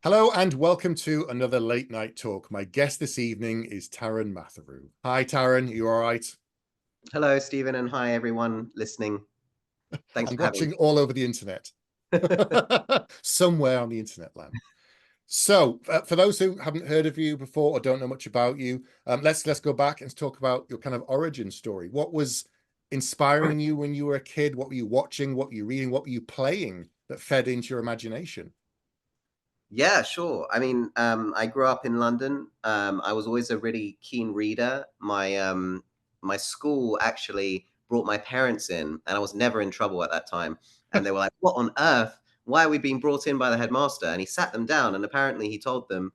Hello and welcome to another late night talk. My guest this evening is Taran Matharu. Hi, Taran. You all right? Hello, Stephen, and hi, everyone listening. Thanks I'm for having watching all over the internet, me. somewhere on the internet land. So, for those who haven't heard of you before or don't know much about you, let's go back and talk about your kind of origin story. What was inspiring you when you were a kid? What were you watching? What were you reading? What were you playing that fed into your imagination? Yeah, sure. I grew up in London. I was always a really keen reader. My school actually brought my parents in, and I was never in trouble at that time. And they were like, "What on earth? Why are we being brought in by the headmaster?" And he sat them down, and apparently he told them,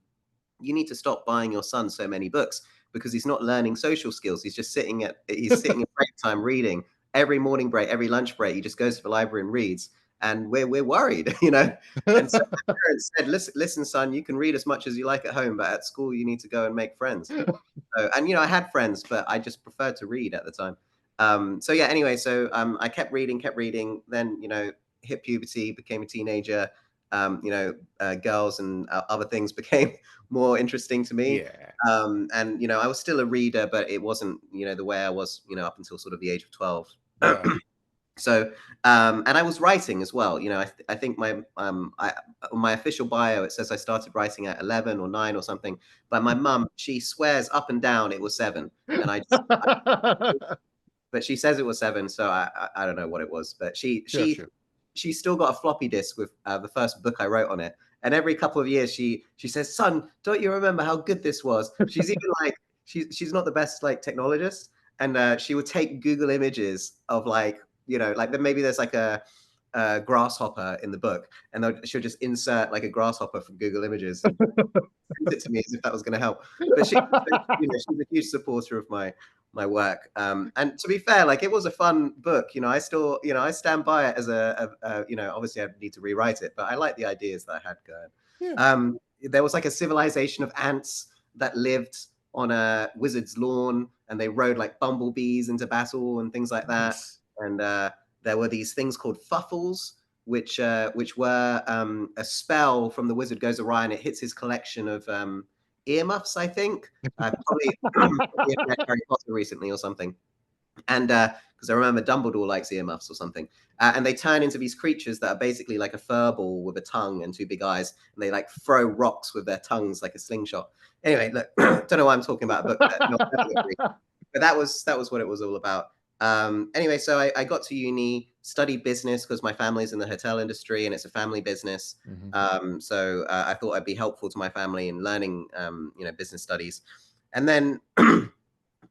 "You need to stop buying your son so many books because he's not learning social skills. He's sitting at break time reading every morning break, every lunch break. He just goes to the library and reads, and we're worried, you know." And so my parents said, "Listen, son, you can read as much as you like at home, but at school you need to go and make friends." So, and I had friends, but I just preferred to read at the time. So yeah, anyway, I kept reading. Then hit puberty, became a teenager. Girls and other things became more interesting to me. Yeah. And I was still a reader, but it wasn't the way I was up until sort of the age of 12. Yeah. So, and I was writing as well. I think on my official bio it says I started writing at 11 or 9 or something. But my mum, she swears up and down it was 7, and but she says it was 7, so I don't know what it was. But Sure, sure. she still got a floppy disk with the first book I wrote on it. And every couple of years she says, "Son, don't you remember how good this was?" She's even like she's not the best like technologist, and she would take Google images of like then maybe there's like a grasshopper in the book, and she'll just insert like a grasshopper from Google Images and sent it to me as if that was going to help. But she's a huge supporter of my work. And to be fair, like it was a fun book. I still, I stand by it as obviously I need to rewrite it, but I like the ideas that I had going. Yeah. There was like a civilization of ants that lived on a wizard's lawn, and they rode like bumblebees into battle and things like that. Nice. And there were these things called fuffles, which were a spell from the wizard goes awry, and it hits his collection of earmuffs, I think. Probably, probably read Harry Potter recently or something. And because I remember Dumbledore likes earmuffs or something. And they turn into these creatures that are basically like a fur ball with a tongue and two big eyes, and they like throw rocks with their tongues like a slingshot. Anyway, look, don't know why I'm talking about a book that not but that was what it was all about. Anyway, so I got to uni, studied business because my family's in the hotel industry and it's a family business. Mhm. So I thought I'd be helpful to my family in learning, business studies. And then on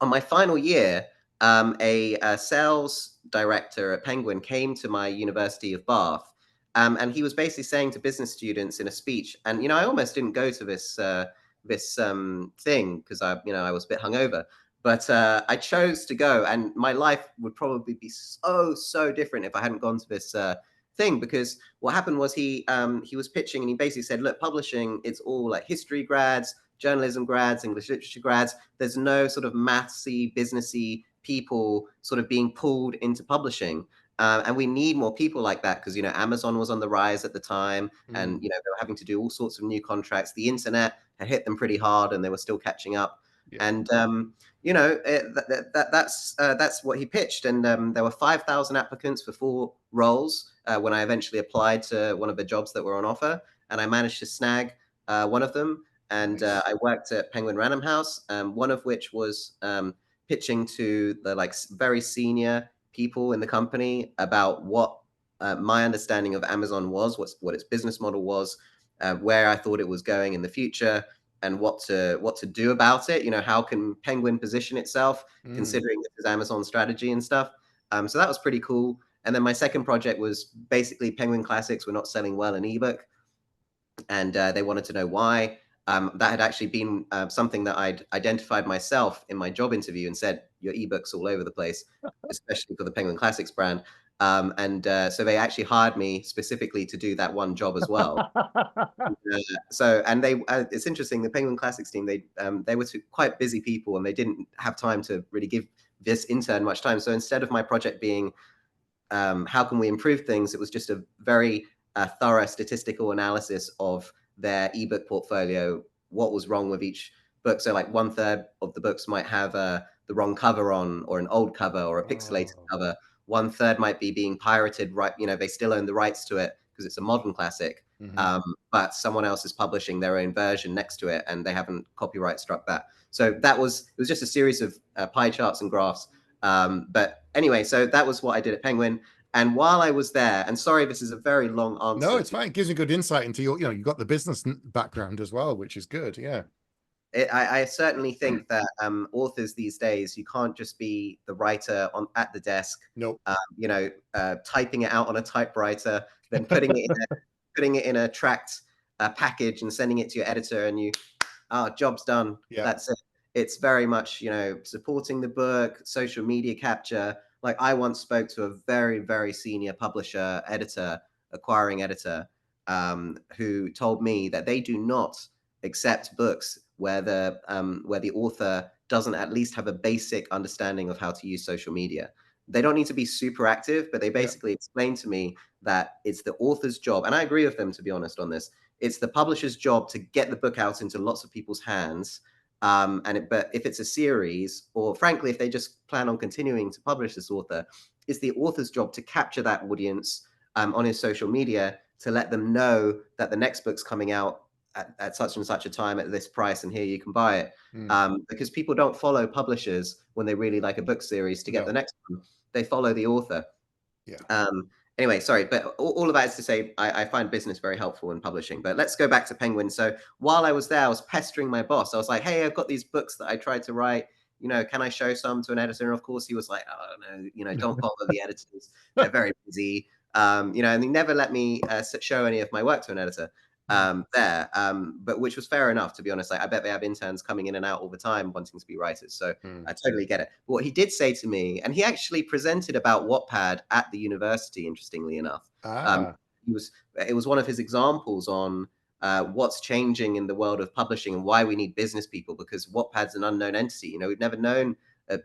my final year, a sales director at Penguin came to my University of Bath, and he was basically saying to business students in a speech, and I almost didn't go to this thing because I was a bit hungover, but I chose to go, and my life would probably be so different if I hadn't gone to this thing. Because what happened was he was pitching, and he basically said, "Look, publishing, it's all like history grads, journalism grads, English literature grads. There's no sort of mathsy, businessy people sort of being pulled into publishing." And we need more people like that because Amazon was on the rise at the time, and Mm. they were having to do all sorts of new contracts. The internet had hit them pretty hard, and they were still catching up. Yeah. And that's what he pitched. And there were 5,000 applicants for 4 roles when I eventually applied to one of the jobs that were on offer, and I managed to snag one of them. And Nice. I worked at Penguin Random House, one of which was pitching to the like very senior people in the company about what my understanding of Amazon was, what its business model was, where I thought it was going in the future, and what to do about it. How can Penguin position itself Mm. considering this is Amazon's strategy and stuff. So that was pretty cool. And then my second project was basically Penguin Classics were not selling well in ebook, and they wanted to know why. That had actually been something that I'd identified myself in my job interview and said, "Your ebook's all over the place, especially for the Penguin Classics brand." And so they actually hired me specifically to do that one job as well. And it's interesting. The Penguin Classics team, they were quite busy people, and they didn't have time to really give this intern much time. So instead of my project being how can we improve things, it was just a very thorough statistical analysis of their ebook portfolio, what was wrong with each book. So like 1/3 of the books might have the wrong cover on, or an old cover, or a pixelated Oh. cover. 1/3 might be being pirated, right? They still own the rights to it because it's a modern classic. Mhm. But someone else is publishing their own version next to it, and they haven't copyright struck that. So it was just a series of pie charts and graphs. But anyway, so that was what I did at Penguin. And while I was there, and sorry, this is a very long No, answer. it's fine. It gives you good insight into your, you got the business background as well, which is good. Yeah. I certainly think that authors these days, you can't just be the writer at the desk, Nope. typing it out on a typewriter, then putting it in a tracked package and sending it to your editor, and job's done. Yeah. That's it. It's very much, supporting the book, social media capture. Like, I once spoke to a very, very senior publisher, editor, acquiring editor, who told me that they do not accept books where the author doesn't at least have a basic understanding of how to use social media. They don't need to be super active, but they Yeah. basically explained to me that it's the author's job, and I agree with them, to be honest, on this. It's the publisher's job to get the book out into lots of people's hands. But if it's a series, or frankly, if they just plan on continuing to publish this author, it's the author's job to capture that audience on his social media, to let them know that the next book's coming out at such and such a time at this price, and here you can buy it. Mm. Because people don't follow publishers when they really like a book series to get the No. next one. They follow the author. Yeah. Anyway, sorry, but all of that is to say, I find business very helpful in publishing. But let's go back to Penguin. So while I was there, I was pestering my boss. I was like, hey, I've got these books that I tried to write. Can I show some to an editor? And of course, he was like, oh, no, don't bother the editors. They're very busy. And he never let me show any of my work to an editor there. But which was fair enough, to be honest. Like, I bet they have interns coming in and out all the time wanting to be writers. So I totally get it. But what he did say to me, and he actually presented about Wattpad at the university, interestingly enough. Um, Ah. it was one of his examples on what's changing in the world of publishing and why we need business people, because Wattpad's an unknown entity. We've never known a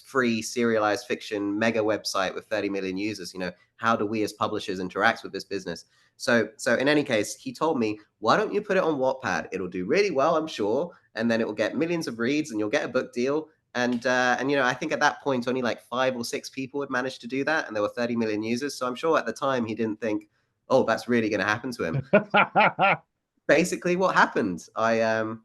free serialized fiction mega website with 30 million users. How do we as publishers interact with this business? So in any case, he told me, why don't you put it on Wattpad? It'll do really well, I'm sure, and then it will get millions of reads, and you'll get a book deal. And I think at that point only like 5 or 6 people had managed to do that, and there were 30 million users. So I'm sure at the time he didn't think, oh, that's really going to happen to him. Basically, what happened? I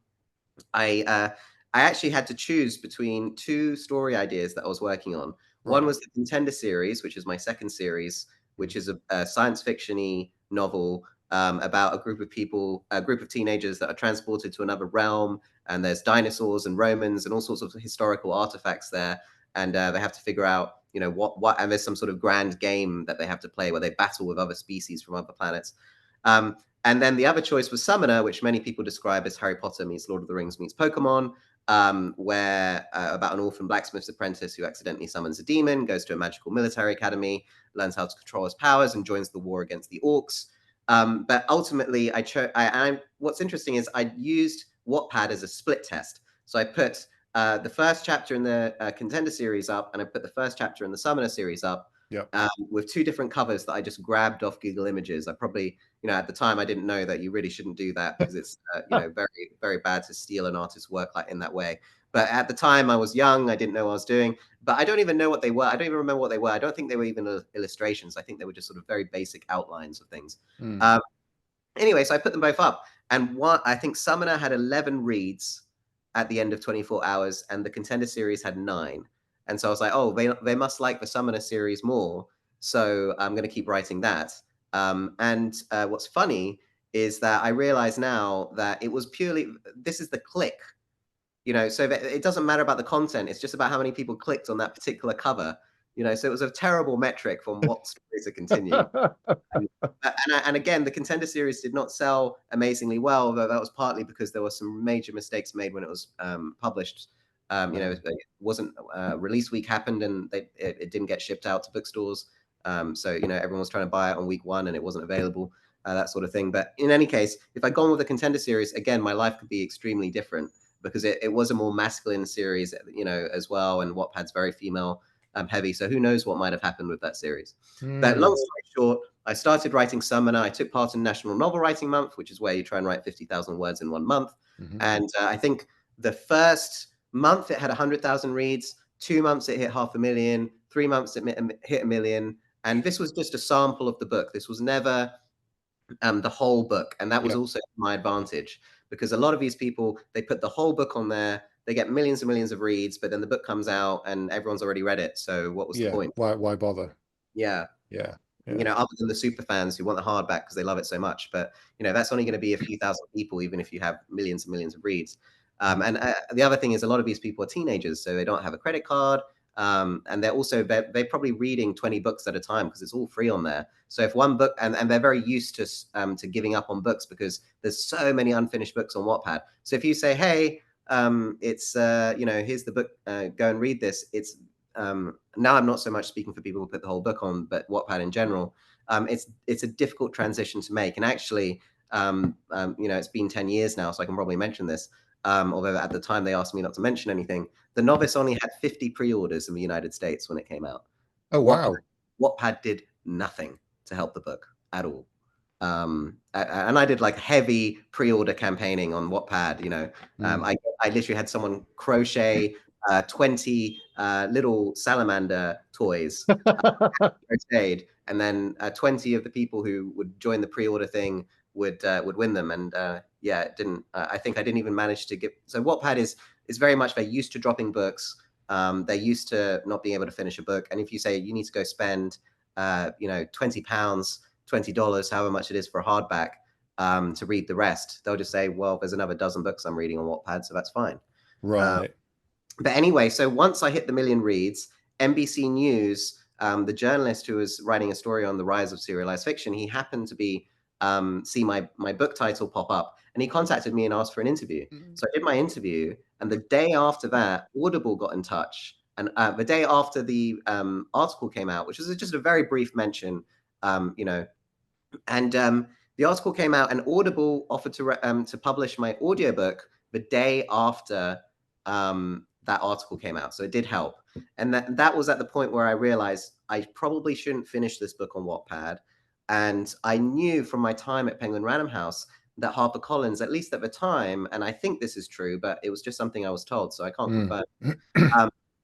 actually had to choose between 2 story ideas that I was working on. One Right. was the Contender series, which is my second series, which is a science fiction-y novel about a group of teenagers that are transported to another realm, and there's dinosaurs and Romans and all sorts of historical artifacts there, and they have to figure out, what, and there's some sort of grand game that they have to play where they battle with other species from other planets. And then the other choice was Summoner, which many people describe as Harry Potter meets Lord of the Rings meets Pokemon, where about an orphan blacksmith's apprentice who accidentally summons a demon, goes to a magical military academy, learns how to control his powers, and joins the war against the orcs. But ultimately, what's interesting is I used Wattpad as a split test. So I put the first chapter in the Contender series up, and I put the first chapter in the Summoner series up, Yeah. with 2 different covers that I just grabbed off Google Images. I probably, at the time, I didn't know that you really shouldn't do that, because it's, very, very bad to steal an artist's work like in that way. But at the time, I was young. I didn't know what I was doing. But I don't even know what they were. I don't even remember what they were. I don't think they were even illustrations. I think they were just sort of very basic outlines of things. Mm. Anyway, so I put them both up. And I think Summoner had 11 reads at the end of 24 hours, and the Contender series had 9. And so I was like, oh, they must like the Summoner series more. So I'm going to keep writing that. And what's funny is that I realize now that it was this is the click, so that it doesn't matter about the content. It's just about how many people clicked on that particular cover, so it was a terrible metric from what story to continue. And again, the Contender series did not sell amazingly well, though that was partly because there were some major mistakes made when it was published. It wasn't release week happened, and it didn't get shipped out to bookstores. So everyone was trying to buy it on week 1, and it wasn't available, that sort of thing. But in any case, if I'd gone with the Contender series, again, my life could be extremely different, because it was a more masculine series, as well, and Wattpad's very female heavy. So who knows what might have happened with that series. But long story short, I started writing some, and I took part in National Novel Writing Month, which is where you try and write 50,000 words in 1 month. And I think the first month it had 100,000 reads. 2 months it hit 500,000. 3 months it hit 1 million. And this was just a sample of the book. This was never the whole book, and that was also my advantage, because a lot of these people, they put the whole book on there, they get millions and millions of reads, but then the book comes out and everyone's already read it, so what was the point? Why bother? Yeah. Yeah. Other than the super fans who want the hardback because they love it so much, but that's only going to be a few thousand people, even if you have millions and millions of reads. And the other thing is, a lot of these people are teenagers, so they don't have a credit card. And they're probably reading 20 books at a time because it's all free on there. So if one book, and they're very used to giving up on books because there's so many unfinished books on Wattpad. So if you say, hey, it's here's the book, go and read this, it's now I'm not so much speaking for people who put the whole book on, but Wattpad in general. It's a difficult transition to make. And actually, it's been 10 years now, so I can probably mention this. Although at the time they asked me not to mention anything. The Novice only had 50 pre-orders in the United States when it came out. Oh, wow. Wattpad did nothing to help the book at all. And I did like heavy pre-order campaigning on Wattpad. I literally had someone crochet 20 little salamander toys crocheted, and then 20 of the people who would join the pre-order thing would win them. And it didn't. I think I didn't even manage to get. So Wattpad is very much, they're used to dropping books. They're used to not being able to finish a book. And if you say you need to go spend £20, $20, however much it is for a hardback, to read the rest, they'll just say, well, there's another dozen books I'm reading on Wattpad, so that's fine. Right. But anyway, so once I hit the million reads, NBC News, the journalist who was writing a story on the rise of serialized fiction, he happened to be see my book title pop up, and he contacted me and asked for an interview. So I did my interview, and the day after that, Audible got in touch. And the day after the article came out, which was just a very brief mention, and the article came out, and Audible offered to publish my audiobook the day after that article came out. So it did help. And that was at the point where I realized I probably shouldn't finish this book on Wattpad. And I knew from my time at Penguin Random House that HarperCollins, at least at the time, and I think this is true, but it was just something I was told, so I can't confirm.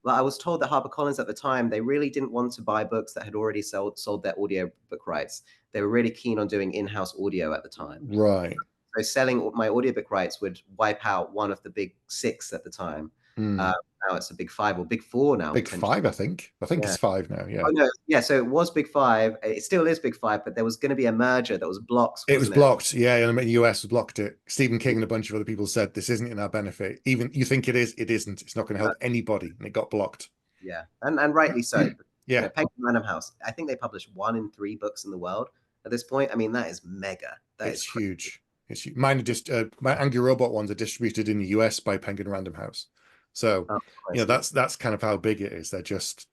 But I was told that HarperCollins at the time, they really didn't want to buy books that had already sold their audiobook rights. They were really keen on doing in-house audio at the time. Right. So selling my audiobook rights would wipe out one of the big six at the time. Now it's a big five or big four now. Big five, I think. It's five now. Yeah. Oh, no. Yeah. So it was big five. It still is big five, but there was going to be a merger that was blocked. It was blocked. Yeah. And the US blocked it. Stephen King and a bunch of other people said this isn't in our benefit. Even you think it is, it isn't. It's not going to help anybody. And it got blocked. Yeah. And rightly so. Yeah. Penguin Random House, I think they publish 1 in 3 books in the world at this point. I mean, that is mega. It's huge. It's huge. Mine are just my Angry Robot ones are distributed in the US by Penguin Random House. So that's kind of how big it is. They're just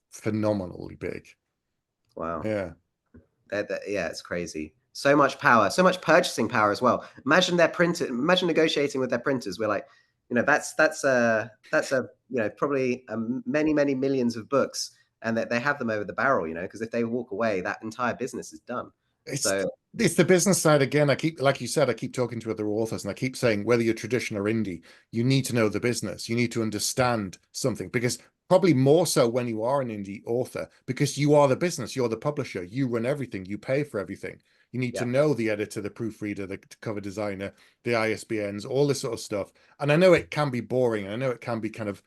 phenomenally big. Wow. Yeah. Yeah, it's crazy. So much power, so much purchasing power as well. Imagine their printer. Imagine negotiating with their printers. We're like, that's probably many millions of books, and that they have them over the barrel. Because if they walk away, that entire business is done. It's the business side again. Like you said, I keep talking to other authors, and I keep saying, whether you're traditional or indie, you need to know the business. You need to understand something, because probably more so when you are an indie author, because you are the business, you're the publisher, you run everything, you pay for everything. You need to know the editor, the proofreader, the cover designer, the ISBNs, all this sort of stuff. And I know it can be boring. I know it can be kind of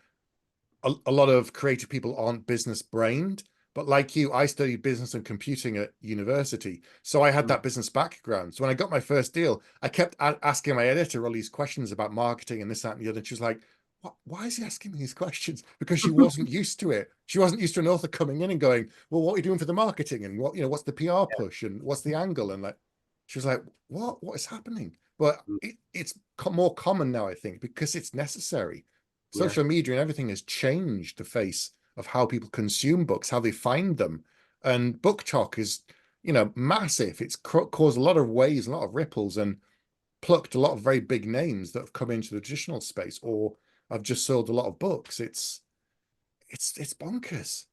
a lot of creative people aren't business brained. But like you, I studied business and computing at university. So I had that business background. So when I got my first deal, I kept asking my editor all these questions about marketing and this, that, and the other. And she was like, why is he asking me these questions? Because she wasn't used to it. She wasn't used to an author coming in and going, well, what are you doing for the marketing? And what's the PR push? And what's the angle? And she was like, what is happening? But it's more common now, I think, because it's necessary. Social media and everything has changed the face of how people consume books, how they find them. And book talk is, massive. It's caused a lot of waves, a lot of ripples, and plucked a lot of very big names that have come into the traditional space or have just sold a lot of books. It's bonkers.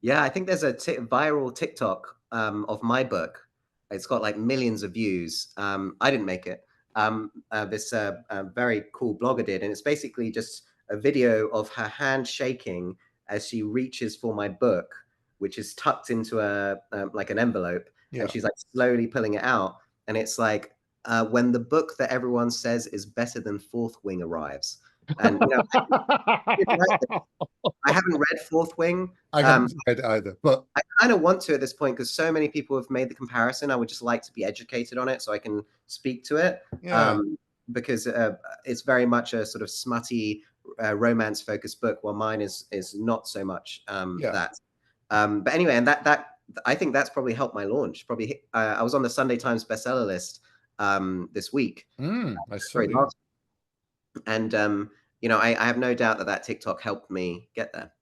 Yeah, I think there's a viral TikTok of my book. It's got like millions of views. I didn't make it. This very cool blogger did, and it's basically just a video of her hand shaking as she reaches for my book, which is tucked into a like an envelope, and Yeah. she's like slowly pulling it out, and it's like when the book that everyone says is better than Fourth Wing arrives, and I haven't read Fourth Wing. I haven't read it either, but I kind of want to at this point because so many people have made the comparison. I would just like to be educated on it so I can speak to it. yeah, Because it's very much a sort of smutty romance focused book, while mine is not so much yeah. that. But anyway, and that I think that's probably helped my launch. Probably I was on the Sunday Times bestseller list this week. I Sorry, saw, yeah. last, and I have no doubt that that TikTok helped me get there.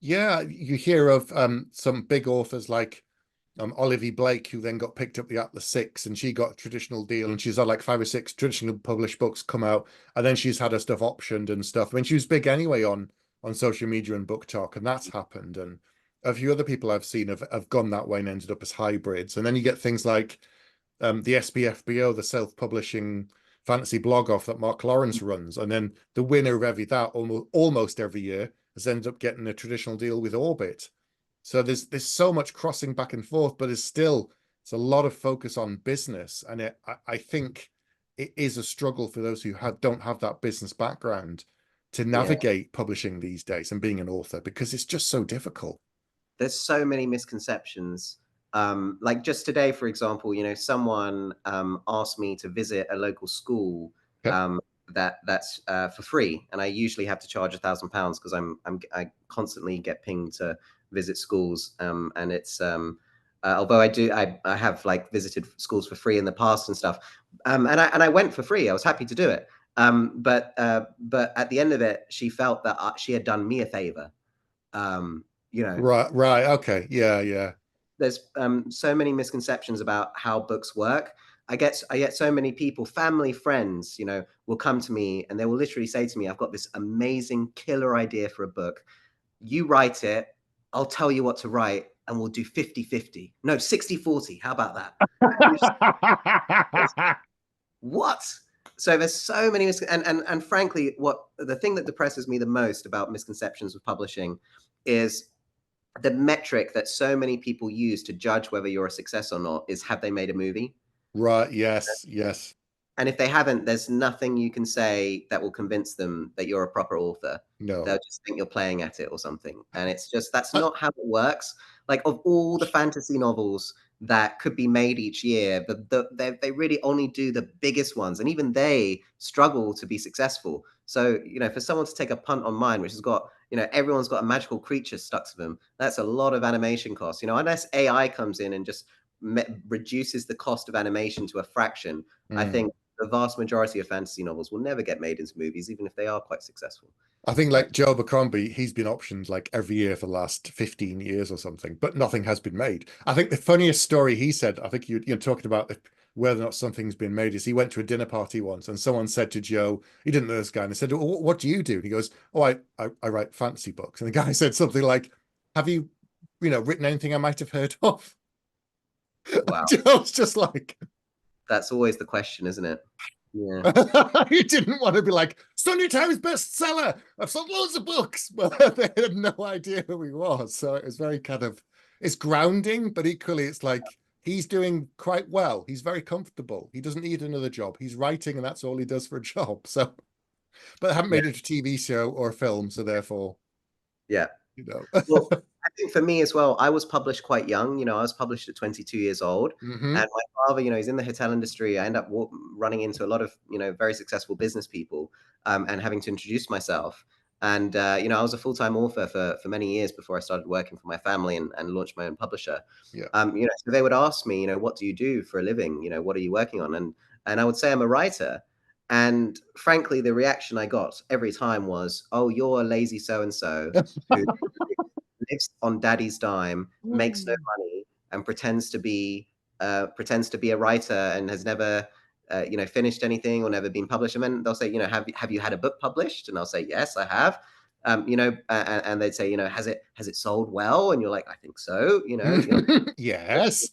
Yeah, you hear of some big authors like Olivia Blake, who then got picked up the Atlas Six, and she got a traditional deal, and she's had like 5 or 6 traditionally published books come out, and then she's had her stuff optioned and stuff. I mean, she was big anyway on social media and book talk, and that's happened. And a few other people I've seen have gone that way and ended up as hybrids. And then you get things like the SPFBO, the self-publishing fantasy blog off that Mark Lawrence runs, and then the winner of that almost every year has ended up getting a traditional deal with Orbit. So there's so much crossing back and forth, but it's a lot of focus on business, and I think it is a struggle for those who don't have that business background to Yeah. navigate publishing these days and being an author, because it's just so difficult. There's so many misconceptions. Like just today, for example, someone asked me to visit a local school Okay. that's for free, and I usually have to charge £1,000 because I constantly get pinged to visit schools, and it's although I have like visited schools for free in the past and stuff, and I went for free. I was happy to do it, but at the end of it, she felt that she had done me a favor. Um, you know, Right. Okay. Yeah. Yeah. there's so many misconceptions about how books work. I get so many people, family, friends, will come to me and they will literally say to me, "I've got this amazing killer idea for a book. You write it, I'll tell you what to write, and we'll do 50-50. No, 60-40. How about that?" What? So there's so many and frankly, what the thing that depresses me the most about misconceptions with publishing is the metric that so many people use to judge whether you're a success or not is, have they made a movie? Right. Yes. Yes. And if they haven't, there's nothing you can say that will convince them that you're a proper author. They'll No. just think you're playing at it or something. And it's just, that's not how it works. Like, of all the fantasy novels that could be made each year, they really only do the biggest ones. And even they struggle to be successful. So, for someone to take a punt on mine, which has got, everyone's got a magical creature stuck to them, that's a lot of animation costs. Unless AI comes in and just reduces the cost of animation to a fraction, I think the vast majority of fantasy novels will never get made into movies, even if they are quite successful. I think like Joe Abercrombie, he's been optioned like every year for the last 15 years or something, but nothing has been made. I think the funniest story he said, I think you're talking about whether or not something's been made, is he went to a dinner party once and someone said to Joe, he didn't know this guy, and they said, "What do you do?" And he goes, "Oh, I write fantasy books." And the guy said something like, "Have you, written anything I might have heard of?" Wow. Joe's just like, That's always the question, isn't it? Yeah. he didn't want to be like, Sunday Times bestseller. I've sold loads of books, but they had no idea who he was. So it was very it's grounding, but equally it's like he's doing quite well. He's very comfortable. He doesn't need another job. He's writing, and that's all he does for a job. So, but I haven't Yeah. made it a TV show or a film, so therefore, Yeah. you know. Well, I think for me as well, I was published quite young. I was published at 22 years old. Hmm. And my father, he's in the hotel industry. I end up running into a lot of, very successful business people, and having to introduce myself. And, I was a full-time author for many years before I started working for my family and launched my own publisher. Yeah. So they would ask me, what do you do for a living? What are you working on? And I would say I'm a writer. And frankly, the reaction I got every time was, "Oh, you're a lazy so-and-so who lives on daddy's dime, makes no money, and pretends to be a writer and has never finished anything or never been published." And then they'll say, "Have you had a book published?" And I'll say, "Yes, I have." and they'd say, has it sold well? And you're like, I think so. You're like, Yes.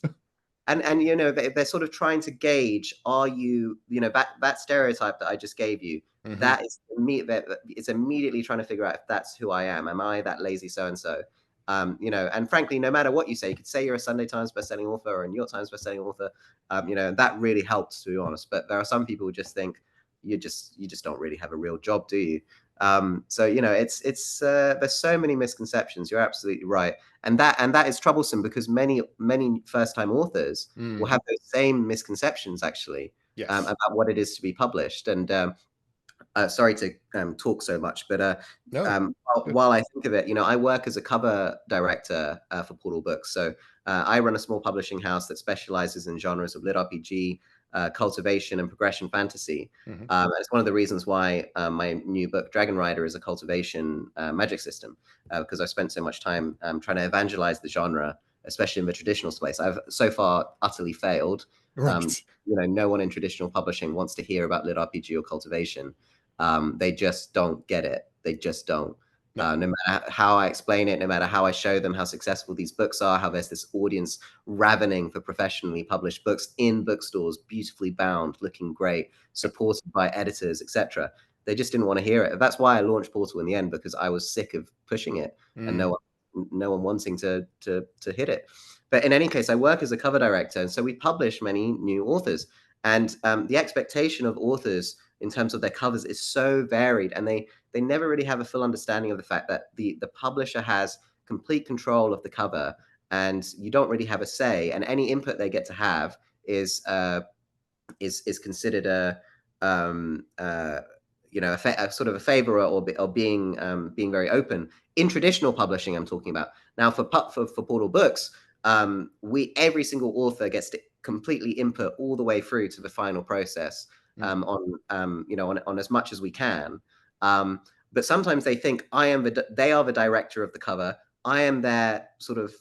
and they're sort of trying to gauge, are you, that stereotype that I just gave you, Hmm. that is me, that it's immediately trying to figure out if that's who I am. Am I that lazy so and so? And frankly, no matter what you say, you could say you're a Sunday Times bestselling author or a New York Times bestselling author. That really helps, to be honest. But there are some people who just think you just don't really have a real job, do you? So it's there's so many misconceptions. You're absolutely right, and that is troublesome because many first time authors will Mm. have those same misconceptions actually, Yes. about what it is to be published. And sorry to talk so much, but No. Good. while I think of it, I work as a cover director for Portal Books. So I run a small publishing house that specializes in genres of lit RPG, cultivation, and progression fantasy. Hmm. And it's one of the reasons why my new book, Dragon Rider, is a cultivation magic system, because I've spent so much time trying to evangelize the genre, especially in the traditional space. I've so far utterly failed. Um, Right. no one in traditional publishing wants to hear about lit RPG or cultivation. They just don't get it. They just don't. No. No matter how I explain it, no matter how I show them how successful these books are, how there's this audience ravening for professionally published books in bookstores, beautifully bound, looking great, supported by editors, etc. They just didn't want to hear it. That's why I launched Portal in the end, because I was sick of pushing it and Mm. no one wanting to hit it. But in any case, I work as a cover director, and so we publish many new authors. And the expectation of authors in terms of their covers is so varied, and they never really have a full understanding of the fact that the publisher has complete control of the cover, and you don't really have a say, and any input they get to have is considered a sort of a favor, or being very open in traditional publishing. I'm talking about now for Portal Books. We every single author gets to completely input all the way through to the final process, Mm. on as much as we can. But sometimes they think they are the director of the cover. I am their sort of,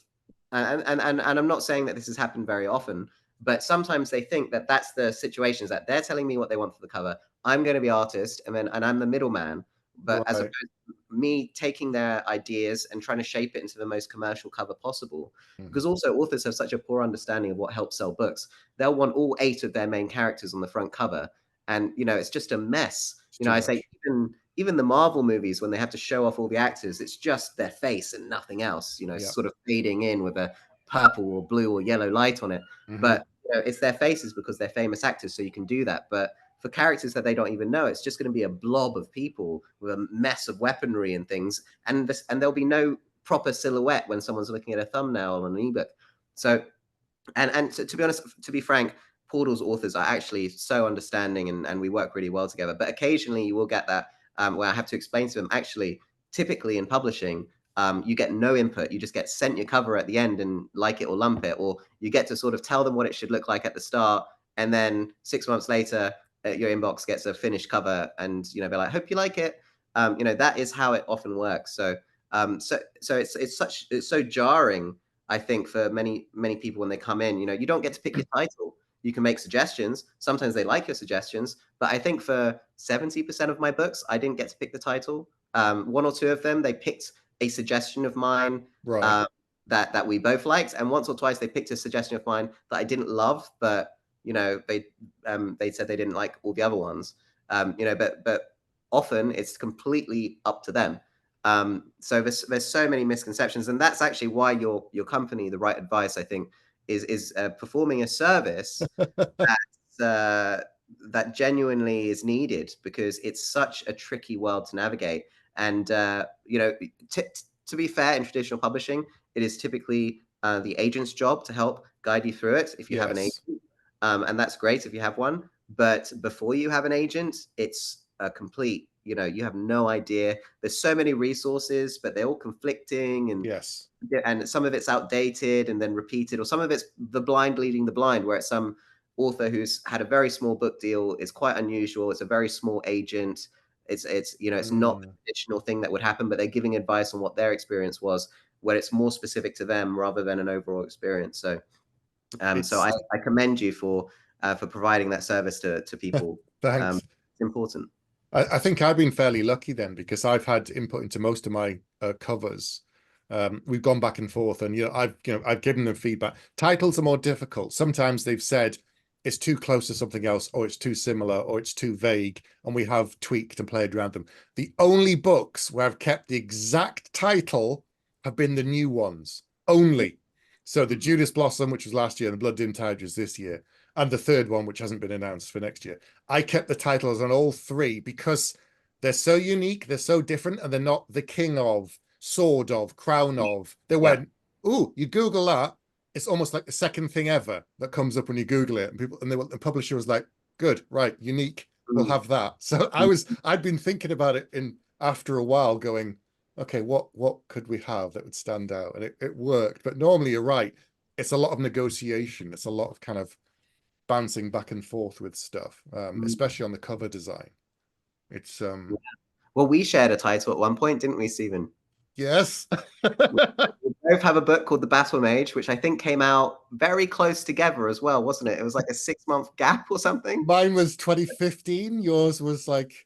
and I'm not saying that this has happened very often, but sometimes they think that that's the situations that they're telling me what they want for the cover. I'm going to be artist, and I'm the middleman. But as Right. opposed to me taking their ideas and trying to shape it into the most commercial cover possible, Mhm. because also authors have such a poor understanding of what helps sell books. They'll want all 8 of their main characters on the front cover, and it's just a mess. It's too I say, much. even the Marvel movies, when they have to show off all the actors, it's just their face and nothing else. Yeah. Sort of fading in with a purple or blue or yellow light on it. Hmm. But it's their faces because they're famous actors, so you can do that. But for characters that they don't even know, it's just going to be a blob of people with a mess of weaponry and things, and there'll be no proper silhouette when someone's looking at a thumbnail on an ebook. So, and to be honest, to be frank, Portal's authors are actually so understanding, and we work really well together. But occasionally you will get that, where I have to explain to them, actually, typically in publishing, you get no input. You just get sent your cover at the end and like it or lump it, or you get to sort of tell them what it should look like at the start, and then 6 months later, your inbox gets a finished cover, and they're like, "Hope you like it." That is how it often works. So it's so jarring, I think, for many people when they come in. You don't get to pick your title. You can make suggestions. Sometimes they like your suggestions, but I think for 70% of my books, I didn't get to pick the title. One or two of them, they picked a suggestion of mine, Right. um, that we both liked, and once or twice they picked a suggestion of mine that I didn't love, but they said they didn't like all the other ones. But often it's completely up to them. So there's so many misconceptions, and that's actually why your company, The Right Advice, I think, is performing a service that's, that genuinely is needed, because it's such a tricky world to navigate. And to be fair, in traditional publishing, it is typically the agent's job to help guide you through it if you have an Yes. agent, and that's great if you have one. But before you have an agent, it's a complete, you have no idea. There's so many resources, but they're all conflicting, Yes. and some of it's outdated and then repeated, or some of it's the blind leading the blind, where it's some author who's had a very small book deal. It's quite unusual. It's a very small agent. It's not the Mm. traditional thing that would happen, but they're giving advice on what their experience was, where it's more specific to them rather than an overall experience. So It's I commend you for providing that service to people. thanks. It's important. I think I've been fairly lucky then because I've had input into most of my covers. We've gone back and forth, and I've given them feedback. Titles are more difficult. Sometimes they've said it's too close to something else, or it's too similar, or it's too vague, and we have tweaked and played around them. The only books where I've kept the exact title have been the new ones only. So the Mhm. Judas Blossom, which was last year, and the Blood Dim Tide was this year, and the third one, which hasn't been announced for next year. I kept the titles on all three because they're so unique, they're so different, and they're not the king of, sword of, crown of. They Yep. went, ooh, you Google that, it's almost like the second thing ever that comes up when you Google it. And the publisher was like, good, right, unique, we'll Mm. have that. So I'd been thinking about it in after a while, going, okay, what could we have that would stand out? And it worked. But normally you're right. It's a lot of negotiation. It's a lot of kind of bouncing back and forth with stuff, Mm. especially on the cover design. It's Yeah. Well, we shared a title at one point, didn't we, Stephen? yes. We both have a book called The Battle Mage, which I think came out very close together as well, wasn't it? It was like a 6-month gap or something. Mine was 2015. Yours was like,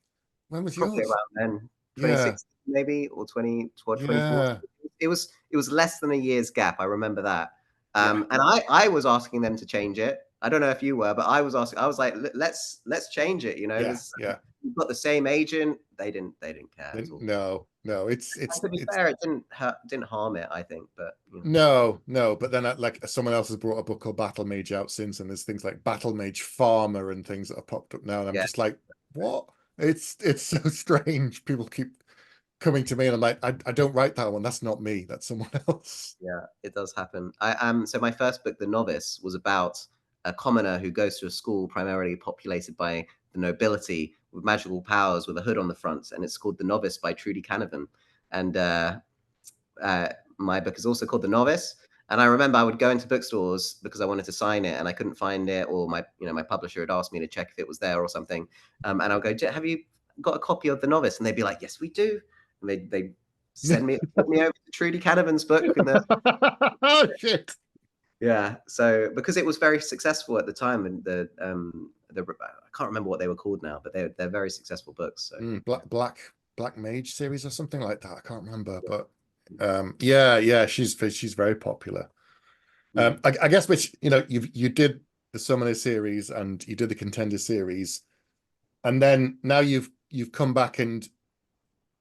when was Probably yours? around then, Yeah, 2016 maybe, or 2024. yeah, It was less than a year's gap. I remember that. yeah, And I was asking them to change it. I don't know if you were, but I was asking. I was like, let's change it. You know, yeah, there's yeah. you've got the same agent. They didn't care at all. No, no, And to be fair, it didn't harm it. I think, but no, no. But then, like, someone else has brought a book called Battle Mage out since, and there's things like Battle Mage Farmer and things that have popped up now, and I'm yeah. just like, what? It's so strange. People keep coming to me, and I'm like, I don't write that one. That's not me. That's someone else. Yeah, it does happen. So my first book, The Novice, was about a commoner who goes to a school primarily populated by the nobility with magical powers with a hood on the front, and it's called The Novice by Trudy Canavan. And uh, my book is also called The Novice. And I remember I would go into bookstores because I wanted to sign it and I couldn't find it, or my publisher had asked me to check if it was there or something. And I'll go, have you got a copy of The Novice? And they'd be like, yes, we do. And they put me over to Trudy Canavan's book, and Oh shit. yeah. So because it was very successful at the time, and the I can't remember what they were called now, but they're very successful books. So Black Mage series or something like that. I can't remember, but yeah, she's very popular. mm, I guess which you did the Summoner series and you did the Contender series, and then now you've come back and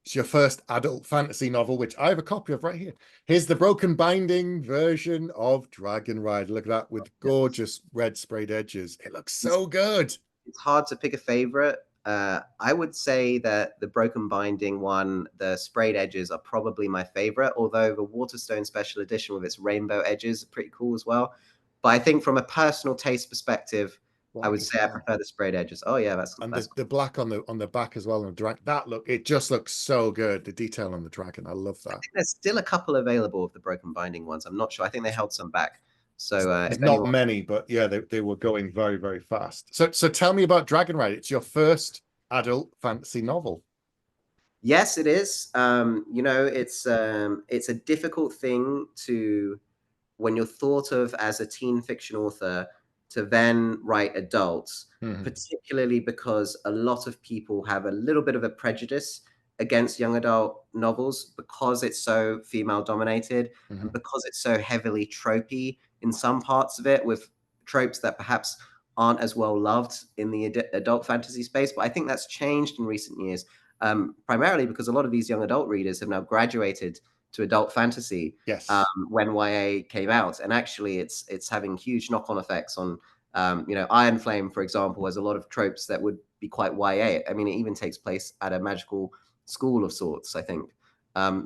it's your first adult fantasy novel, which I have a copy of right here. Here's the broken binding version of Dragon Rider. Look at that with yes. gorgeous red sprayed edges. It looks It's, so good. it's hard to pick a favorite. I would say that the broken binding one, the sprayed edges, are probably my favorite. Although the Waterstone Special Edition with its rainbow edges are pretty cool as well. But I think from a personal taste perspective, I Black would as say I well. prefer the sprayed edges. Oh yeah, And that's the cool. black on the back as well, and the dragon. It just looks so good. The detail on the dragon, I love I that. think there's still a couple available of the broken binding ones. I'm not sure. I think they held some back. So There's if not anyone, many, but yeah, they were going very, very fast. So tell me about Dragon Rider. It's your first adult fantasy novel. yes, it is. It's a difficult thing to when you're thought of as a teen fiction author to then write adults, Hmm. particularly because a lot of people have a little bit of a prejudice against young adult novels because it's so female dominated and Hmm. because it's so heavily tropey in some parts of it, with tropes that perhaps aren't as well loved in the adult fantasy space. But I think that's changed in recent years, primarily because a lot of these young adult readers have now graduated to adult fantasy Yes. when YA came out, and actually, it's having huge knock-on effects on. Iron Flame, for example, has a lot of tropes that would be quite YA. I mean, it even takes place at a magical school of sorts, I think.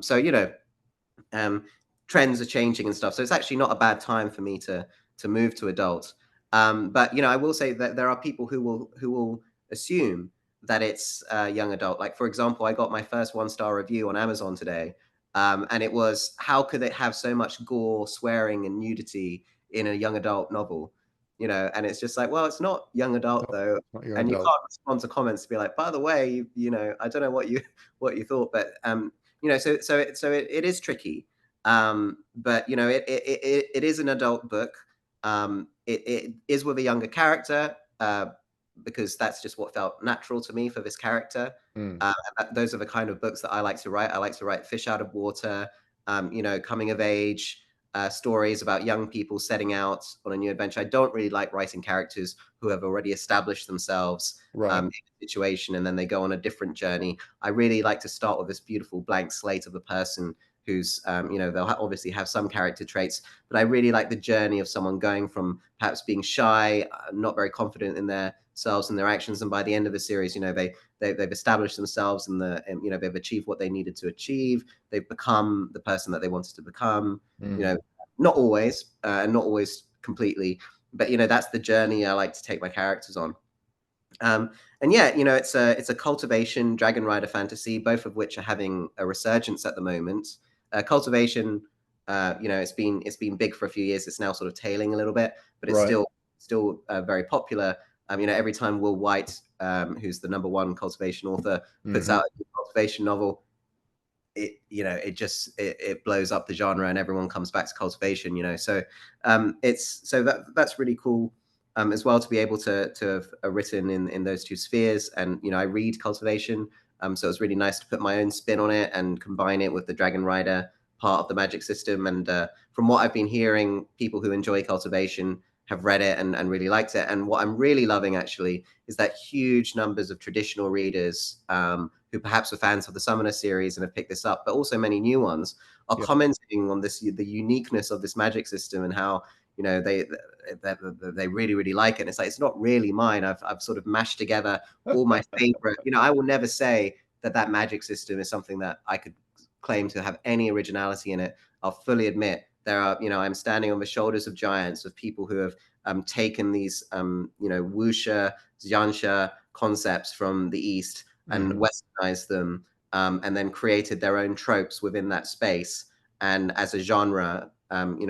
So um, trends are changing and stuff. So it's actually not a bad time for me to move to adult. But I will say that there are people who will assume that it's young adult. Like for example, I got my first 1-star review on Amazon today, and it was, how could it have so much gore, swearing, and nudity in a young adult novel? And it's just like, well, it's not young adult Oh, though, not your and you adult. can't respond to comments to be like, by the way, I don't know what you thought, but it is tricky. But it is an adult book. It is with a younger character, because that's just what felt natural to me for this character. Mm. Those are the kind of books that I like to write. I like to write fish out of water, coming of age stories about young people setting out on a new adventure. I don't really like writing characters who have already established themselves Right. in a situation and then they go on a different journey. I really like to start with this beautiful blank slate of a person who's, they'll obviously have some character traits, but I really like the journey of someone going from perhaps being shy, not very confident in themselves and their actions, and by the end of the series, they've established themselves and they've achieved what they needed to achieve. They've become the person that they wanted to become. Mm. Not always, and not always completely, but that's the journey I like to take my characters on. And yeah, it's a cultivation dragon rider fantasy, both of which are having a resurgence at the moment. Cultivation, it's been big for a few years. It's now sort of tailing a little bit, but it's Right. still very popular. Every time Will White, who's the #1 cultivation author, puts Hmm. out a new cultivation novel, it blows up the genre and everyone comes back to cultivation. That's really cool. As well, to be able to have written in those two spheres. And I read cultivation, so it's really nice to put my own spin on it and combine it with the Dragon Rider part of the magic system. And from what I've been hearing, people who enjoy cultivation have read it and really liked it. And what I'm really loving actually is that huge numbers of traditional readers, who perhaps are fans of the Summoner series and have picked this up, but also many new ones, are Yeah. commenting on the uniqueness of this magic system and how they really really like it. And it's like, it's not really mine. I've sort of mashed together all my favorite. I will never say that magic system is something that I could claim to have any originality in it. I'll fully admit there are, I'm standing on the shoulders of giants, of people who have taken these wuxia, xianxia concepts from the East and Hmm. westernized them, and then created their own tropes within that space. And as a genre,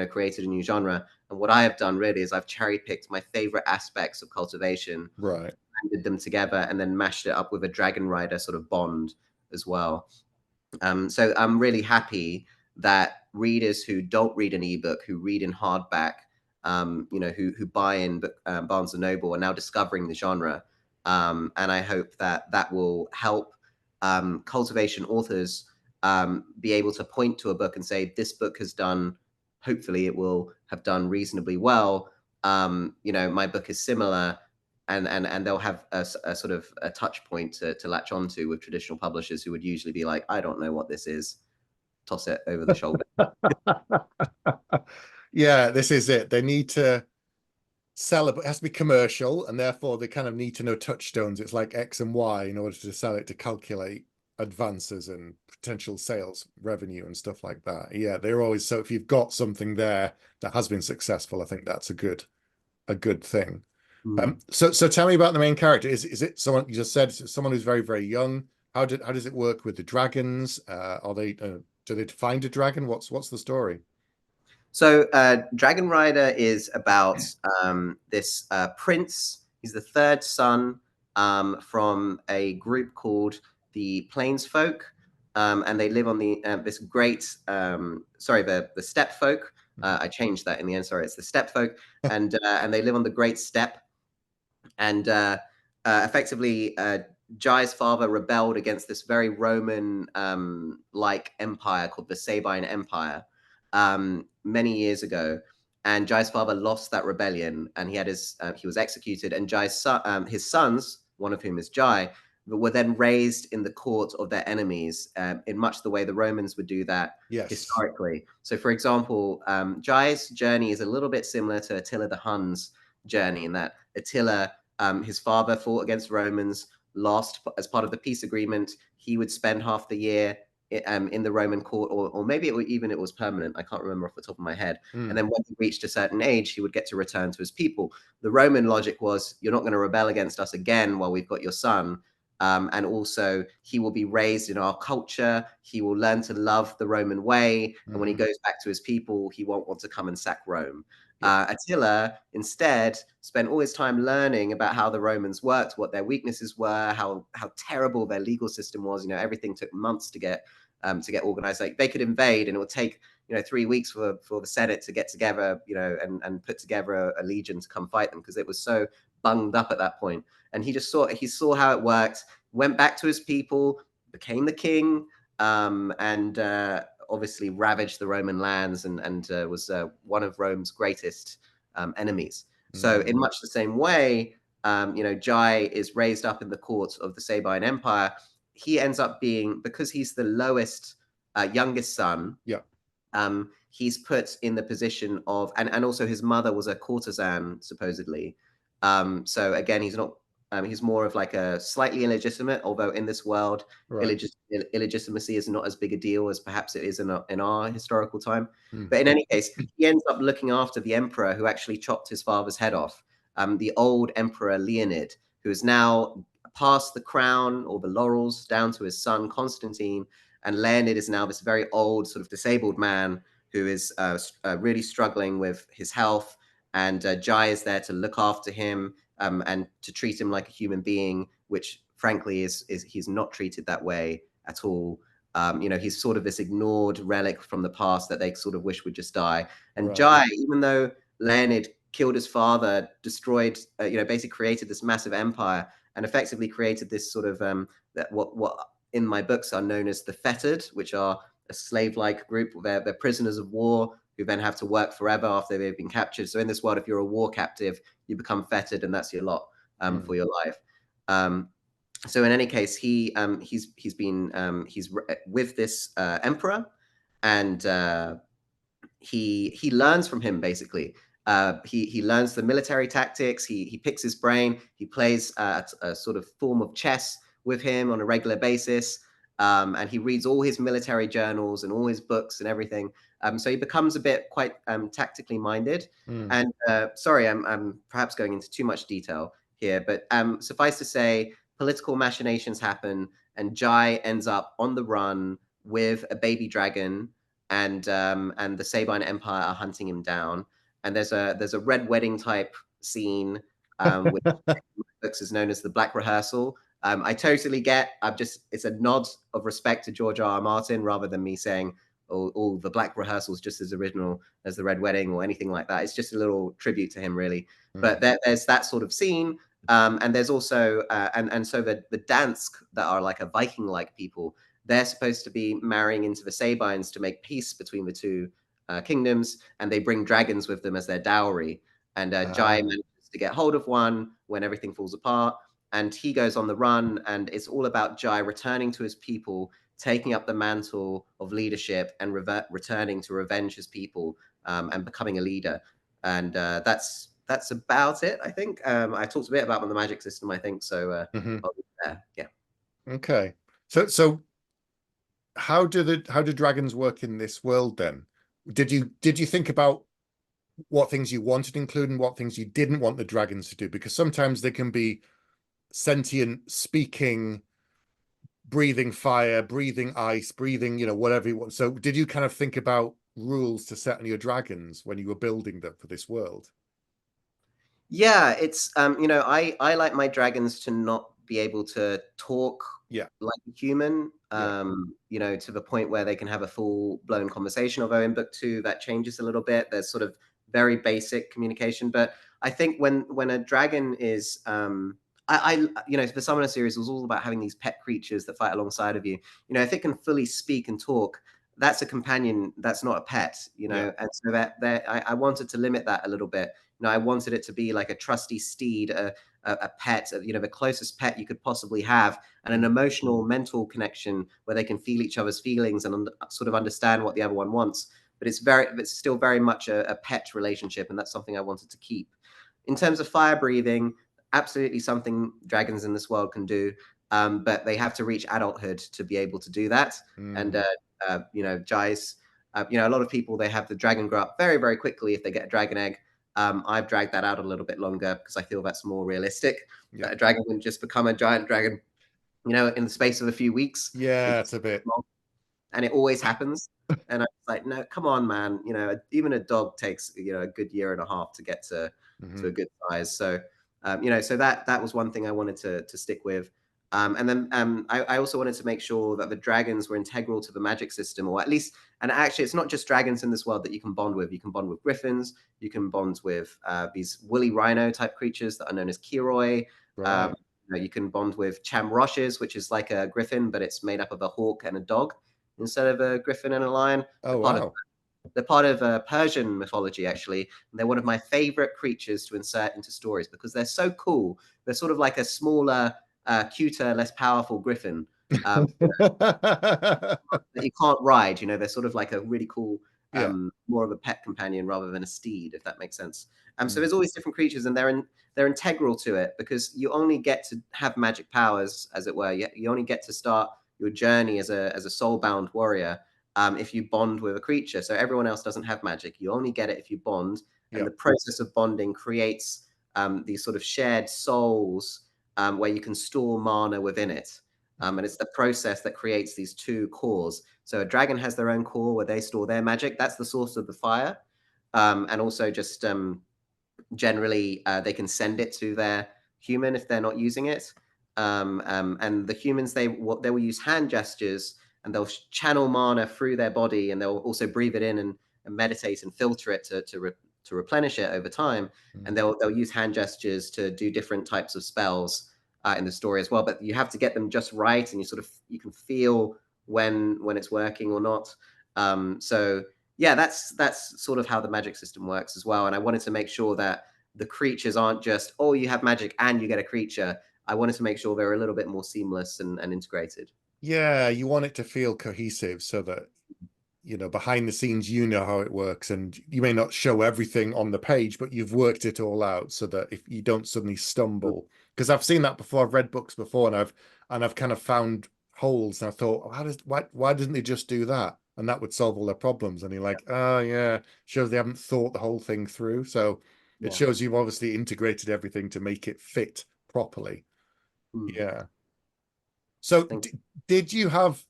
created a new genre. And what I have done really is I've cherry picked my favorite aspects of cultivation, Right. blended them together, and then mashed it up with a Dragon Rider sort of bond as well. So I'm really happy that readers who don't read an ebook, who read in hardback, who buy in Barnes and Noble, are now discovering the genre, and I hope that will help cultivation authors be able to point to a book and say, this book has done. Hopefully, it will have done reasonably well. My book is similar, and they'll have a sort of a touch point to latch onto with traditional publishers who would usually be like, I don't know what this is, toss it over the shoulder. Yeah, this is it. They need to sell it, but it has to be commercial, and therefore they kind of need to know touchstones. It's like X and Y in order to sell it, to calculate advances and potential sales revenue and stuff like that. Yeah, they're always, so if you've got something there that has been successful, I think that's a good thing. Mm. So tell me about the main character. Is it someone you just said? Is it someone who's very very young? How does it work with the dragons? Are they do they find a dragon? What's the story? So Dragon Rider is about this prince. He's the third son from a group called the Plains Folk, and they live on this great, the Steppe Folk. I changed that in the end. Sorry, it's the Steppe Folk, and they live on the Great Steppe. And effectively, Jai's father rebelled against this very Roman like empire called the Sabine Empire many years ago. And Jai's father lost that rebellion, and he was executed. And his sons, one of whom is Jai, were then raised in the court of their enemies, in much the way the Romans would do that Yes. historically. So, for example, Jai's journey is a little bit similar to Attila the Hun's journey, in that Attila, his father fought against Romans, lost as part of the peace agreement. He would spend half the year in the Roman court, or maybe it was permanent. I can't remember off the top of my head. And Mm. then when he reached a certain age, he would get to return to his people. The Roman logic was, you're not going to rebel against us again while we've got your son. And also, he will be raised in our culture. He will learn to love the Roman way. And when he Hmm. goes back to his people, he won't want to come and sack Rome. Yeah. Attila instead spent all his time learning about how the Romans worked, what their weaknesses were, how terrible their legal system was. Everything took months to get organized. Like, they could invade, and it would take 3 weeks for the Senate to get together, and put together a legion to come fight them, because it was so bunged up at that point. And he saw how it worked, went back to his people, became the king, and obviously ravaged the Roman lands, and was one of Rome's greatest enemies. So in much the same way, Jai is raised up in the court of the Sabine Empire. He ends up being, because he's the lowest, youngest son. Yeah. He's put in the position of, and also his mother was a courtesan, supposedly. So again, he's not. He's more of like a slightly illegitimate, although in this world, Right. illegitimacy is not as big a deal as perhaps it is in our historical time. Mm. But in any case, he ends up looking after the emperor who actually chopped his father's head off, the old emperor Leonid, who has now passed the crown or the laurels down to his son Constantine. And Leonid is now this very old, sort of disabled man who is really struggling with his health. And Jai is there to look after him, and to treat him like a human being, which frankly is he's not treated that way at all. He's sort of this ignored relic from the past that they sort of wish would just die. And Right. Jai, even though Leonid killed his father, destroyed, basically created this massive empire, and effectively created this sort of that what in my books are known as the fettered, which are a slave-like group. They're prisoners of war who then have to work forever after they've been captured. So in this world, if you're a war captive, you become fettered, and that's your lot for your life. So in any case, he's with this emperor, and he learns from him basically. He learns the military tactics. He picks his brain. He plays a sort of form of chess with him on a regular basis, and he reads all his military journals and all his books and everything. So he becomes a bit quite tactically minded. And sorry, I'm perhaps going into too much detail here, but suffice to say, political machinations happen, and Jai ends up on the run with a baby dragon, and the Sabine Empire are hunting him down. And there's a red wedding type scene, which books is known as the Black Rehearsal. I totally get. It's a nod of respect to George R. R. Martin, rather than me saying, "Oh, the Black Rehearsal is just as original as the Red Wedding," or anything like that. It's just a little tribute to him, really. But there's that sort of scene, and there's also and so the Dansk, that are like a Viking-like people, they're supposed to be marrying into the Sabines to make peace between the two kingdoms, and they bring dragons with them as their dowry. And Jai manages to get hold of one when everything falls apart, and he goes on the run, and it's all about Jai returning to his people, taking up the mantle of leadership, and returning to revenge his people, and becoming a leader. And that's about it, I think. I talked a bit about the magic system, I think. So I'll leave it there. Yeah. Okay. So how do dragons work in this world then? Did you think about what things you wanted to include and what things you didn't want the dragons to do? Because sometimes they can be sentient, speaking, breathing fire, breathing ice, breathing, whatever you want. So did you kind of think about rules to set on your dragons when you were building them for this world? Yeah, it's I like my dragons to not be able to talk Yeah. like a human, Yeah. to the point where they can have a full-blown conversation. Although in book 2 that changes a little bit. There's sort of very basic communication, but I think when a dragon is the Summoner series was all about having these pet creatures that fight alongside of you. If it can fully speak and talk, that's a companion, that's not a pet, Yeah. and so that I wanted to limit that a little bit. I wanted it to be like a trusty steed, a pet, the closest pet you could possibly have, and an emotional, mental connection where they can feel each other's feelings and sort of understand what the other one wants. But it's still very much a pet relationship, and that's something I wanted to keep. In terms of fire breathing, absolutely something dragons in this world can do, but they have to reach adulthood to be able to do that. And Jai's, a lot of people, they have the dragon grow up very, very quickly if they get a dragon egg. I've dragged that out a little bit longer because I feel that's more realistic. Yeah. A dragon wouldn't just become a giant dragon, in the space of a few weeks. Yeah, it's a bit. And it always happens. And I was like, no, come on, man. Even a dog takes a good year and a half to get to a good size. So so that was one thing I wanted to stick with. And then I also wanted to make sure that the dragons were integral to the magic system, or at least, and actually, it's not just dragons in this world that you can bond with. You can bond with griffins. You can bond with these woolly rhino type creatures that are known as Kiroi. Um, Right. you can bond with chamroshes, which is like a griffin, but it's made up of a hawk and a dog instead of a griffin and a lion. Oh, They're part of wow. they're part of Persian mythology, actually. And they're one of my favorite creatures to insert into stories because they're so cool. They're sort of like a smaller, cuter, less powerful griffin that you can't ride. They're sort of like a really cool, Yeah. more of a pet companion rather than a steed, if that makes sense. So Mm. there's always different creatures, and they're integral to it because you only get to have magic powers, as it were. You only get to start your journey as a soul-bound warrior if you bond with a creature. So everyone else doesn't have magic. You only get it if you bond, and Yeah. the process of bonding creates these sort of shared souls where you can store mana within it. And it's the process that creates these two cores. So a dragon has their own core where they store their magic. That's the source of the fire. And also just generally they can send it to their human if they're not using it. And the humans, they will use hand gestures, and they'll channel mana through their body, and they'll also breathe it in and meditate and filter it to replenish it over time. And Mm. they'll use hand gestures to do different types of spells in the story as well. But you have to get them just right, and you can feel when it's working or not. So yeah, that's sort of how the magic system works as well. And I wanted to make sure that the creatures aren't just, oh, you have magic and you get a creature. I wanted to make sure they're a little bit more seamless and integrated. Yeah, you want it to feel cohesive so that, behind the scenes, how it works, and you may not show everything on the page, but you've worked it all out so that if you don't suddenly stumble, because I've seen that before. I've read books before, and I've kind of found holes, and I thought, oh, why doesn't they just do that? And that would solve all their problems. And you're like, oh yeah, shows they haven't thought the whole thing through. So it Yeah. shows you've obviously integrated everything to make it fit properly. Mm. Yeah. So Thank did you have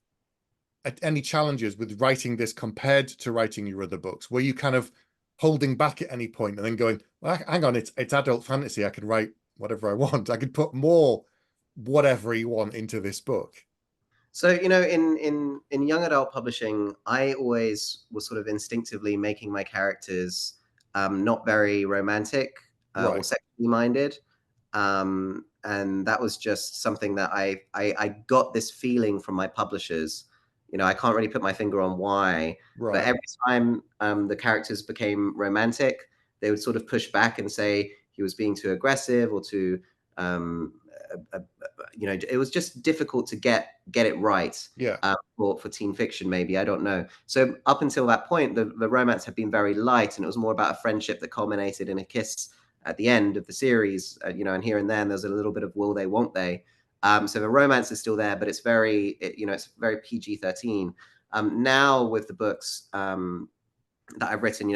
any challenges with writing this compared to writing your other books? Were you kind of holding back at any point and then going, well, hang on, it's adult fantasy. I can write whatever I want. I could put more whatever you want into this book. So, in young adult publishing, I always was sort of instinctively making my characters not very romantic or Right. sexually minded. And that was just something that I got this feeling from my publishers. I can't really put my finger on why, but Right. every time the characters became romantic, they would sort of push back and say he was being too aggressive or too um, it was just difficult to get it right Yeah. for teen fiction. Maybe, I don't know. So up until that point, the romance had been very light, and it was more about a friendship that culminated in a kiss at the end of the series. And here and then there's a little bit of will they, won't they. So the romance is still there, but it's very PG-13. Now with the books that I've written,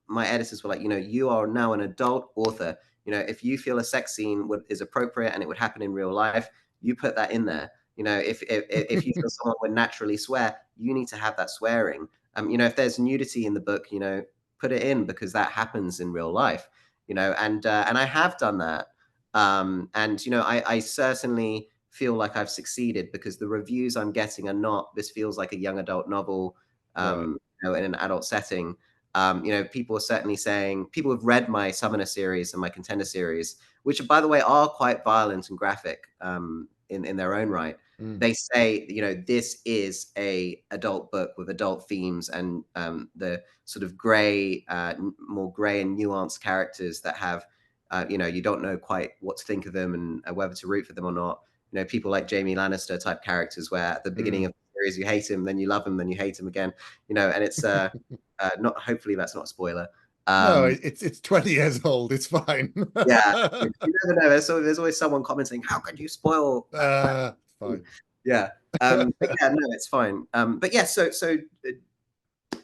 my editors were like, you are now an adult author. If you feel a sex scene is appropriate and it would happen in real life, you put that in there. If you feel someone would naturally swear, you need to have that swearing. If there's nudity in the book, put it in because that happens in real life. And I have done that. And I certainly feel like I've succeeded because the reviews I'm getting are not. This feels like a young adult novel. Right. In an adult setting. People are certainly saying people have read my Summoner series and my Contender series, which, by the way, are quite violent and graphic in their own right. Mm. They say, this is a adult book with adult themes and the sort of more gray and nuanced characters that have, you don't know quite what to think of them and whether to root for them or not. People like Jamie Lannister type characters, where at the beginning Mm. of the series you hate him, then you love him, then you hate him again. And it's not. Hopefully, that's not a spoiler. No, Um, it's 20 years old. It's fine. yeah, you never know. There's always someone commenting, "How could you spoil that?" Fine. Yeah. But yeah, no, it's fine. But yeah, so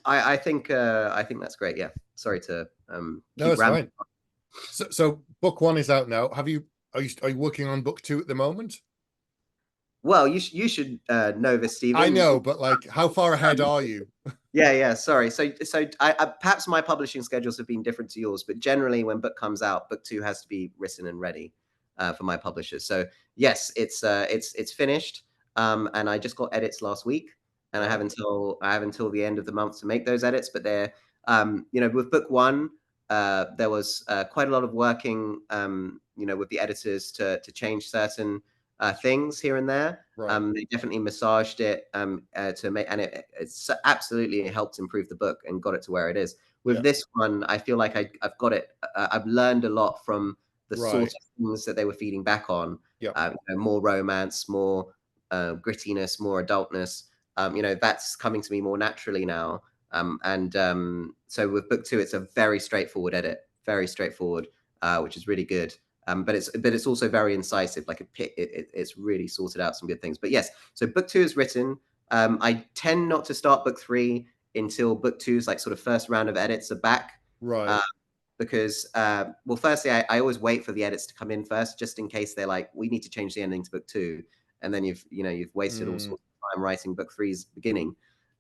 I think that's great. Yeah. Sorry to No, keep it's rambling. fine. So book one is out now. Are you working on book two at the moment? Well, you should know this, I Stephen. know, but like, how far ahead Um, are you? yeah. Sorry. So I perhaps my publishing schedules have been different to yours, but generally, when book comes out, book two has to be written and ready. for my publishers. So yes, it's finished, and I just got edits last week, and Right. I have until the end of the month to make those edits. But they're you know, with book one, there was quite a lot of working, you know, with the editors to change certain things here and there. Right. They definitely massaged it to make, and it's absolutely helped improve the book and got it to where it is. Yeah. With this one, I feel like I've got it. I've learned a lot from the sort Right. of things that they were feeding back on. Yeah. You know, more romance, more grittiness, more adultness. You know, that's coming to me more naturally now. So with book two, it's a very straightforward edit, very straightforward, which is really good. But it's also very incisive. Like it's really sorted out some good things. But yes, so book two is written. I tend not to start book three until book two's like sort of first round of edits are back. Right. Uh, because well, firstly, I always wait for the edits to come in first, just in case they're like, we need to change the ending to book two, and then you've wasted all Mm, sorts of time writing book three's beginning.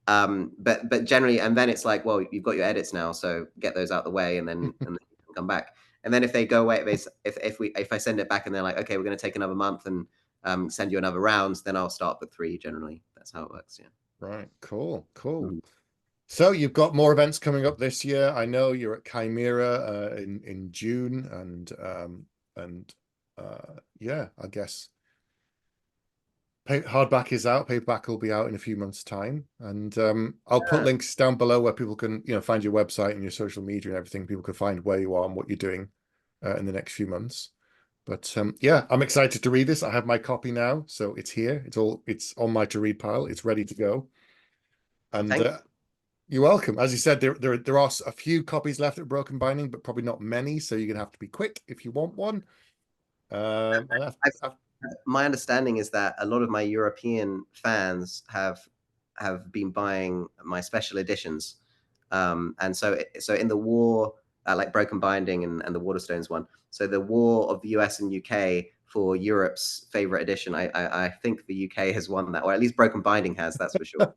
But generally, and then it's like, well, you've got your edits now, so get those out the way, and then you can come back. And then if they go away, if I send it back and they're like, okay, we're going to take another month and send you another round, then I'll start book three. Generally, that's how it works. Yeah. right. Cool. Cool. Mhm. So you've got more events coming up this year. I know you're at Chimera in June, and yeah, I guess hardback is out. Paperback will be out in a few months' time, and I'll put Yeah. links down below where people can, find your website and your social media and everything. People can find where you are and what you're doing in the next few months. But yeah, I'm excited to read this. I have my copy now, so it's here. It's on my to read pile. It's ready to go. And Thank you're welcome. As you said, there are a few copies left at Broken Binding, but probably not many. So you're gonna have to be quick if you want one. And you. My understanding is that a lot of my European fans have been buying my special editions, and so in the war, like Broken Binding and the Waterstones one. So the war of the US and UK for Europe's favorite edition. I think the UK has won that, or at least Broken Binding has. That's for sure.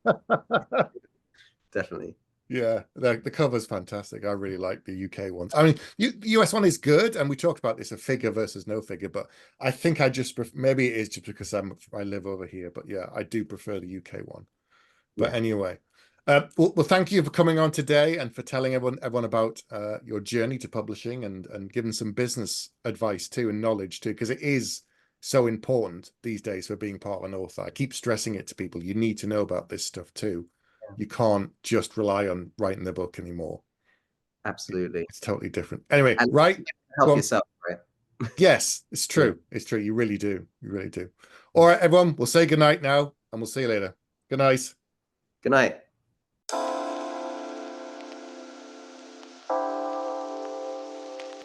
Definitely. yeah, the cover's fantastic. I really like the UK ones. I mean, the US one is good, and we talked about this, a figure versus no figure, but I think I just maybe it is just because I live over here, but yeah, I do prefer the UK one. But Yeah. anyway, well, thank you for coming on today and for telling everyone about your journey to publishing and giving some business advice too and knowledge too, because it is so important these days for being part of an author. I keep stressing it to people. You need to know about this stuff too. You can't just rely on writing the book anymore. Absolutely. It's totally different. Anyway, And right? Go help on. yourself, right? Yes, it's Yeah. true. It's true. You really do. You really do. All right, everyone. We'll say goodnight now, and we'll see you later. Good night. Good night.